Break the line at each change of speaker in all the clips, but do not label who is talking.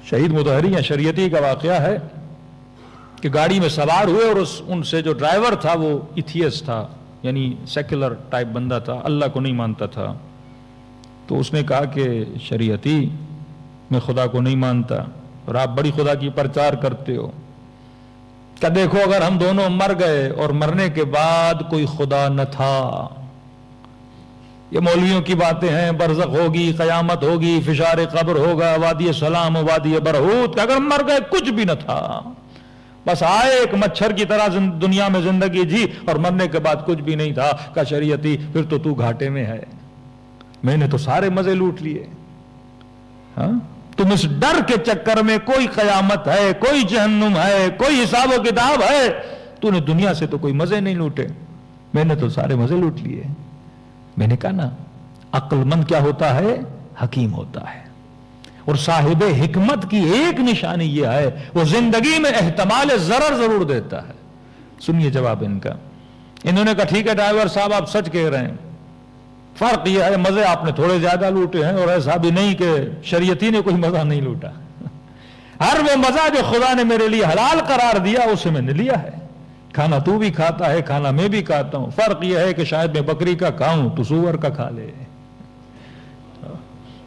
شہید مطہری ہیں، شریعتی کا واقعہ ہے کہ گاڑی میں سوار ہوئے اور ان سے جو ڈرائیور تھا وہ ایتھیس تھا، یعنی سیکولر ٹائپ بندہ تھا، اللہ کو نہیں مانتا تھا. تو اس نے کہا کہ شریعتی میں خدا کو نہیں مانتا اور آپ بڑی خدا کی پرچار کرتے ہو، کہ دیکھو اگر ہم دونوں مر گئے اور مرنے کے بعد کوئی خدا نہ تھا، یہ مولویوں کی باتیں ہیں، برزخ ہوگی، قیامت ہوگی، فشار قبر ہوگا، وادی سلام و وادی برہوت، کہ اگر مر گئے کچھ بھی نہ تھا، بس آئے ایک مچھر کی طرح دنیا میں زندگی جی اور مرنے کے بعد کچھ بھی نہیں تھا. کہ شریعتی پھر تو گھاٹے میں ہے، میں نے تو سارے مزے لوٹ لیے. ہاں تم اس ڈر کے چکر میں کوئی قیامت ہے، کوئی جہنم ہے، کوئی حساب و کتاب ہے، تو نے دنیا سے تو کوئی مزے نہیں لوٹے، میں نے تو سارے مزے لوٹ لیے. میں نے کہا نا، عقل مند کیا ہوتا ہے؟ حکیم ہوتا ہے. اور صاحب حکمت کی ایک نشانی یہ ہے، وہ زندگی میں احتمال ضرر ضرور دیتا ہے. سنیے جواب ان کا. انہوں نے کہا ٹھیک ہے ڈرائیور صاحب آپ سچ کہہ رہے ہیں، فرق یہ ہے مزے آپ نے تھوڑے زیادہ لوٹے ہیں، اور ایسا بھی نہیں کہ شریعتی نے کوئی مزہ نہیں لوٹا. ہر وہ مزہ جو خدا نے میرے لیے حلال قرار دیا اسے میں نے لیا ہے. کھانا تو بھی کھاتا ہے، کھانا میں بھی کھاتا ہوں، فرق یہ ہے کہ شاید میں بکری کا کھاؤں تو سور کا کھا لے.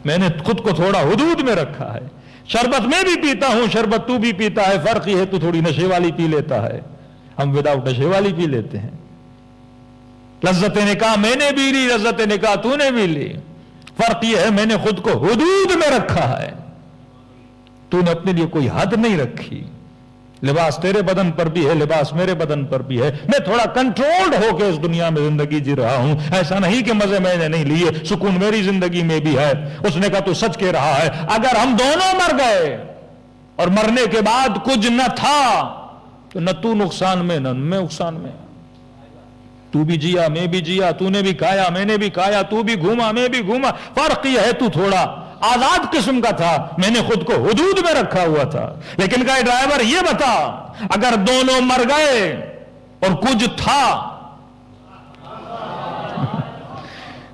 میں نے خود کو تھوڑا حدود میں رکھا ہے. شربت میں بھی پیتا ہوں، شربت تو بھی پیتا ہے، فرق یہ ہے تو تھوڑی نشے والی پی لیتا ہے، ہم وداؤٹ نشے والی پی لیتے ہیں. لذت نکاح میں نے بھی لی، لذت نکاح تو نے بھی لی، فرق یہ ہے میں نے خود کو حدود میں رکھا ہے، تو نے اپنے لیے کوئی حد نہیں رکھی. لباس تیرے بدن پر بھی ہے، لباس میرے بدن پر بھی ہے، میں تھوڑا کنٹرولڈ ہو کے اس دنیا میں زندگی جی رہا ہوں. ایسا نہیں کہ مزے میں نے نہیں لیے، سکون میری زندگی میں بھی ہے. اس نے کہا تو سچ کہہ رہا ہے، اگر ہم دونوں مر گئے اور مرنے کے بعد کچھ نہ تھا تو نہ تو نقصان میں نہ میں نقصان میں. تو بھی جیا میں بھی جیا، تو نے بھی کھایا میں نے بھی کھایا، تو بھی گھوما میں بھی گھوما، فرق یہ ہے تو تھوڑا آزاد قسم کا تھا، میں نے خود کو حدود میں رکھا ہوا تھا. لیکن کہا ڈرائیور یہ بتا، اگر دونوں مر گئے اور کچھ تھا،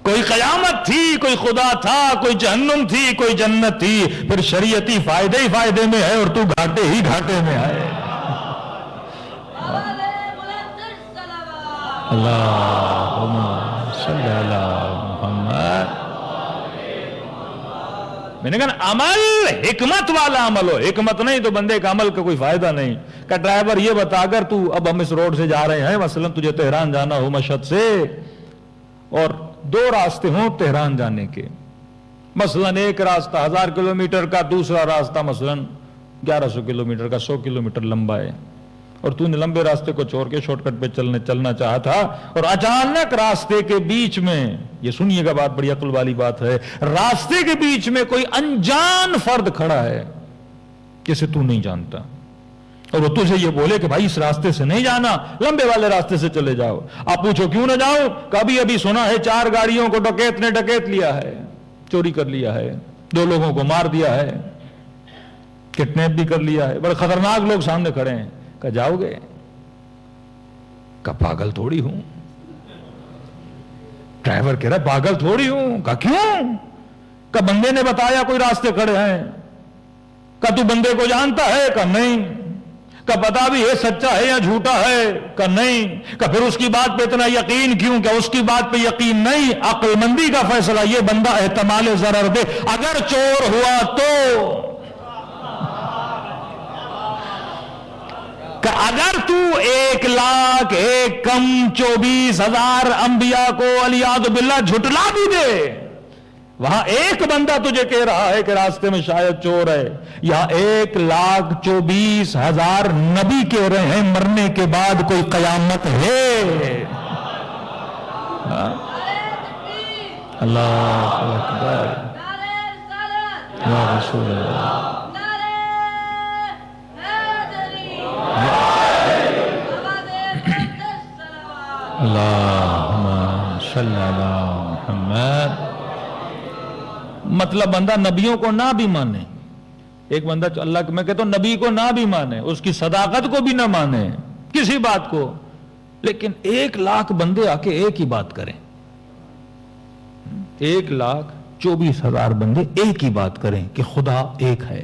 کوئی قیامت تھی، کوئی خدا تھا، کوئی جہنم تھی، کوئی جنت تھی، پھر شریعتی فائدے ہی فائدے میں ہے اور تو گھاٹے ہی گھاٹے میں ہے. اللہم صلی علی محمد. میں نے کہا عمل حکمت والا عمل ہو، حکمت نہیں تو بندے کا عمل کا کوئی فائدہ نہیں. کہ ڈرائیور یہ بتا، اگر تو اب ہم اس روڈ سے جا رہے ہیں، مثلا تجھے تہران جانا ہو مشہد سے، اور 2 راستے ہوں تہران جانے کے، مثلا ایک راستہ 1000 کلومیٹر کا، دوسرا راستہ مثلا 1100 کلومیٹر کا، 100 کلومیٹر لمبا ہے، اور تو نے لمبے راستے کو چھوڑ کے شارٹ کٹ پہ چلنا چاہا تھا، اور اچانک راستے کے بیچ میں، یہ سنیے گا بات بڑی عقل والی بات ہے، راستے کے بیچ میں کوئی انجان فرد کھڑا ہے جسے تو نہیں جانتا، اور وہ تجھے یہ بولے کہ بھائی اس راستے سے نہیں جانا، لمبے والے راستے سے چلے جاؤ. آپ پوچھو کیوں نہ جاؤ؟ کبھی ابھی سنا ہے 4 گاڑیوں کو ڈکیت نے ڈکیت لیا ہے، چوری کر لیا ہے، 2 لوگوں کو مار دیا ہے، کڈنیپ بھی کر لیا ہے، بڑے خطرناک لوگ سامنے کھڑے ہیں. کہ جاؤ گے؟ کہ پاگل تھوڑی ہوں. ڈرائیور کہہ رہا پاگل تھوڑی ہوں. کہ کیوں؟ کہ بندے نے بتایا کوئی راستے کھڑے ہیں. کہ تو بندے کو جانتا ہے؟ کہ نہیں. کہ پتا بھی ہے سچا ہے یا جھوٹا ہے؟ کہ نہیں. کہ پھر اس کی بات پہ اتنا یقین کیوں؟ کہ اس کی بات پہ یقین نہیں، عقل مندی کا فیصلہ یہ بندہ احتمال ضرر دے، اگر چور ہوا تو، کہ اگر تو 1,01,24,000 انبیاء کو علیہ باللہ جھٹلا بھی دے، وہاں ایک بندہ تجھے کہہ رہا ہے کہ راستے میں شاید چور ہے، یہاں 1,24,000 نبی کہہ رہے ہیں مرنے کے بعد کوئی قیامت ہے. اللہ اکبر یا رسول اللہ. اللہم صلی علی محمد. مطلب بندہ نبیوں کو نہ بھی مانے، ایک بندہ اللہ میں کہتا ہوں نبی کو نہ بھی مانے، اس کی صداقت کو بھی نہ مانے، کسی بات کو، لیکن 1,00,000 بندے آ کے ایک ہی بات کریں، 1,24,000 بندے ایک ہی بات کریں کہ خدا ایک ہے.